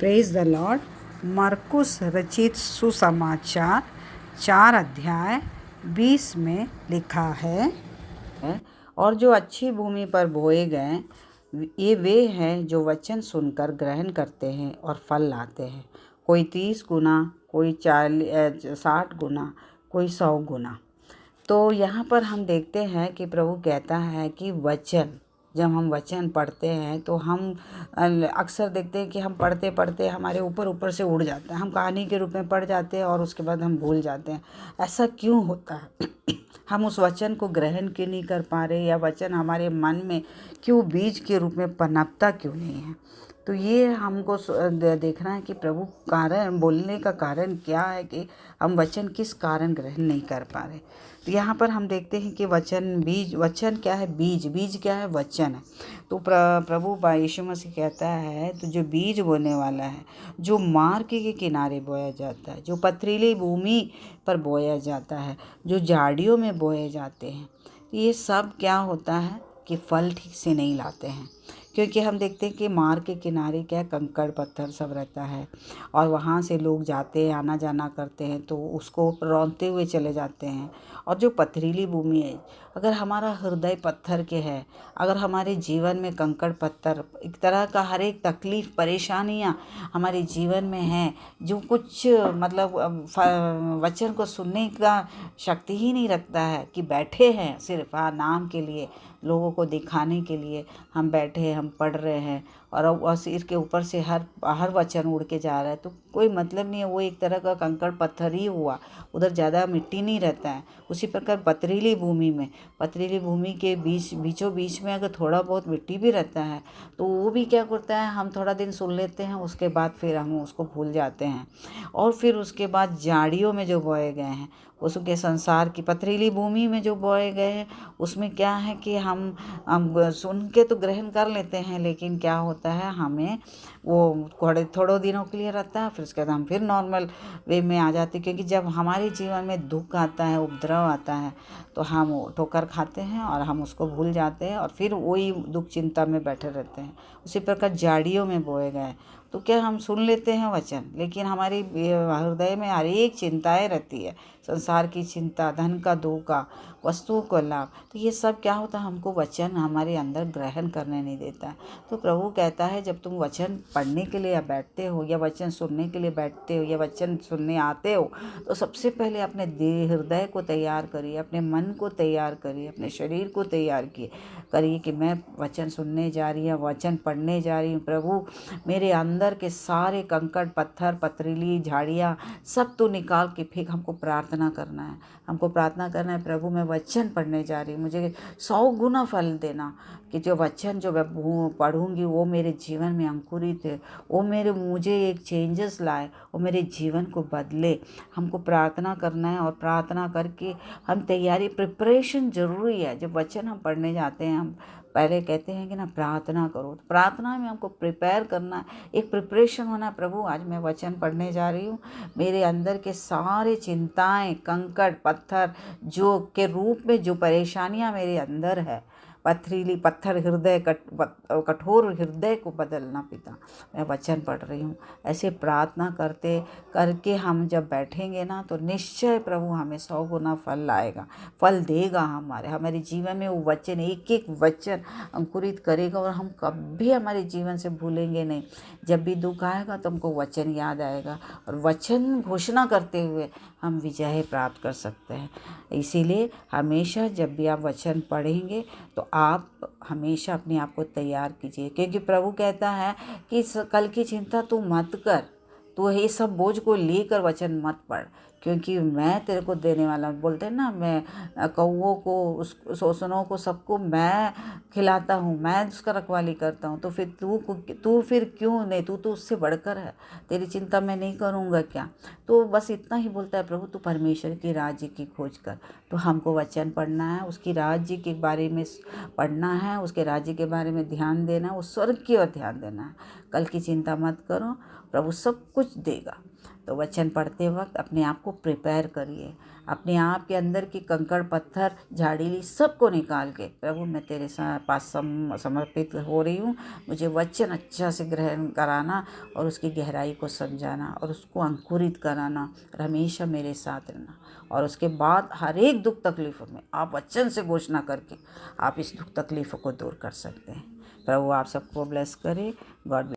Praise the Lord. मरकुस रचित सुसमाचार 4 अध्याय 20 में लिखा है, और जो अच्छी भूमि पर बोए गए ये वे हैं जो वचन सुनकर ग्रहण करते हैं और फल लाते हैं, कोई 30 गुना, कोई 60 गुना, कोई 100 गुना। तो यहाँ पर हम देखते हैं कि प्रभु कहता है कि वचन, जब हम वचन पढ़ते हैं तो हम अक्सर देखते हैं कि हम पढ़ते पढ़ते हमारे ऊपर से उड़ जाता है, हम कहानी के रूप में पढ़ जाते हैं और उसके बाद हम भूल जाते हैं। ऐसा क्यों होता है? हम उस वचन को ग्रहण क्यों नहीं कर पा रहे, या वचन हमारे मन में क्यों बीज के रूप में पनपता क्यों नहीं है? तो ये हमको देखना है कि प्रभु कारण बोलने का कारण क्या है, कि हम वचन किस कारण ग्रहण नहीं कर पा रहे। तो यहाँ पर हम देखते हैं कि वचन क्या है? बीज क्या है? वचन है। तो प्रभु यीशु मसीह कहता है, तो जो बीज बोने वाला है, जो मार्ग के किनारे बोया जाता है, जो पथरीली भूमि पर बोया जाता है, जो झाड़ियों में बोए जाते हैं, ये सब क्या होता है कि फल ठीक से नहीं लाते हैं। क्योंकि हम देखते हैं कि मार्ग के किनारे क्या कंकड़ पत्थर सब रहता है, और वहाँ से लोग जाते हैं, आना जाना करते हैं, तो उसको रौंदते हुए चले जाते हैं। और जो पथरीली भूमि है, अगर हमारा हृदय पत्थर के है, अगर हमारे जीवन में कंकड़ पत्थर, एक तरह का हर एक तकलीफ़ परेशानियाँ हमारे जीवन में हैं, जो कुछ मतलब वचन को सुनने का शक्ति ही नहीं रखता है, कि बैठे हैं सिर्फ नाम के लिए, लोगों को दिखाने के लिए हम बैठे हैं, हम पढ़ रहे हैं, और सिर के ऊपर से हर वचन उड़ के जा रहा है, तो कोई मतलब नहीं है। वो एक तरह का कंकड़ पत्थर ही हुआ, उधर ज़्यादा मिट्टी नहीं रहता है। उसी प्रकार पथरीली भूमि के बीचों बीच में अगर थोड़ा बहुत मिट्टी भी रहता है, तो वो भी क्या करता है, हम थोड़ा दिन सुन लेते हैं, उसके बाद फिर हम उसको भूल जाते हैं। और फिर उसके बाद झाड़ियों में जो बोए गए हैं, उसके संसार की पथरीली भूमि में जो बोए गए हैं, उसमें क्या है कि हम सुन के तो ग्रहण कर लेते हैं, लेकिन क्या होता है, हमें वो थोड़े दिनों के लिए रहता है, फिर उसके बाद हम फिर नॉर्मल वे में आ जाते हैं। क्योंकि जब हमारे जीवन में दुख आता है, उपद्रव आता है, तो हम ठोकर खाते हैं और हम उसको भूल जाते हैं, और फिर वही दुख चिंता में बैठे रहते हैं। उसी प्रकार झाड़ियों में बोए गए, तो क्या हम सुन लेते हैं वचन, लेकिन हमारे हृदय में हर एक चिंताएँ रहती है, संसार की चिंता, धन का धोखा, वस्तुओं को लाभ। तो ये सब क्या होता है, हमको वचन हमारे अंदर ग्रहण करने नहीं देता है। तो प्रभु कहता है, जब तुम वचन पढ़ने के लिए बैठते हो, या वचन सुनने के लिए बैठते हो, या वचन सुनने आते हो, तो सबसे पहले अपने हृदय को तैयार करिए, अपने मन को तैयार करिए, अपने शरीर को तैयार करिए कि मैं वचन सुनने जा रही हूँ, वचन पढ़ने जा रही हूँ। प्रभु, मेरे अंदर के सारे कंकड़ पत्थर, पथरीली झाड़ियाँ सब तो निकाल के फेंक। हमको प्रार्थना करना है, प्रभु मैं वचन पढ़ने जा रही हूँ, मुझे 100 गुना फल देना, कि जो वचन जो मैं पढ़ूंगी वो मेरे जीवन में अंकुरित है, वो मुझे एक चेंजेस लाए, वो मेरे जीवन को बदले। हमको प्रार्थना करना है, और प्रार्थना करके हम प्रिपरेशन ज़रूरी है। जब वचन हम पढ़ने जाते हैं, हम पहले कहते हैं कि ना प्रार्थना करो, तो प्रार्थना में हमको प्रिपेयर करना, एक प्रिपरेशन होना। प्रभु, आज मैं वचन पढ़ने जा रही हूँ, मेरे अंदर के सारे चिंताएं, कंकड़ पत्थर जो के रूप में जो परेशानियां मेरे अंदर है, पथरीली पत्थर हृदय, कठोर हृदय को बदलना। पिता, मैं वचन पढ़ रही हूँ। ऐसे प्रार्थना करके हम जब बैठेंगे ना, तो निश्चय प्रभु हमें 100 गुना फल लाएगा, फल देगा हमारे जीवन में। वो वचन, एक एक वचन अंकुरित करेगा, और हम कभी हमारे जीवन से भूलेंगे नहीं। जब भी दुख आएगा तो हमको वचन याद आएगा, और वचन घोषणा करते हुए हम विजय प्राप्त कर सकते हैं। इसीलिए हमेशा जब भी आप वचन पढ़ेंगे, तो आप हमेशा अपने आप को तैयार कीजिए। क्योंकि प्रभु कहता है कि कल की चिंता तू मत कर, तो ये सब बोझ को लेकर वचन मत पढ़, क्योंकि मैं तेरे को देने वाला। बोलते हैं ना, मैं कौओं को, शोषणों को, सबको मैं खिलाता हूँ, मैं उसका रखवाली करता हूँ। तो फिर तू फिर क्यों नहीं, तू तो उससे बढ़कर है, तेरी चिंता मैं नहीं करूँगा क्या? तो बस इतना ही बोलता है प्रभु, तू परमेश्वर के राज्य की खोज कर। तो हमको वचन पढ़ना है, उसकी राज्य के बारे में पढ़ना है, उसके राज्य के बारे में ध्यान देना है, उस स्वर्ग की ओर ध्यान देना है। कल की चिंता मत करो, प्रभु सब कुछ देगा। तो वचन पढ़ते वक्त अपने आप को प्रिपेयर करिए, अपने आप के अंदर की कंकड़ पत्थर झाड़ीली सबको निकाल के, प्रभु मैं तेरे पास समर्पित हो रही हूँ, मुझे वचन अच्छा से ग्रहण कराना और उसकी गहराई को समझाना और उसको अंकुरित कराना और हमेशा मेरे साथ रहना। और उसके बाद हर एक दुख तकलीफ़ों में आप वचन से घोषणा करके आप इस दुख तकलीफ़ों को दूर कर सकते हैं। प्रभु आप सबको ब्लेस करे। गॉड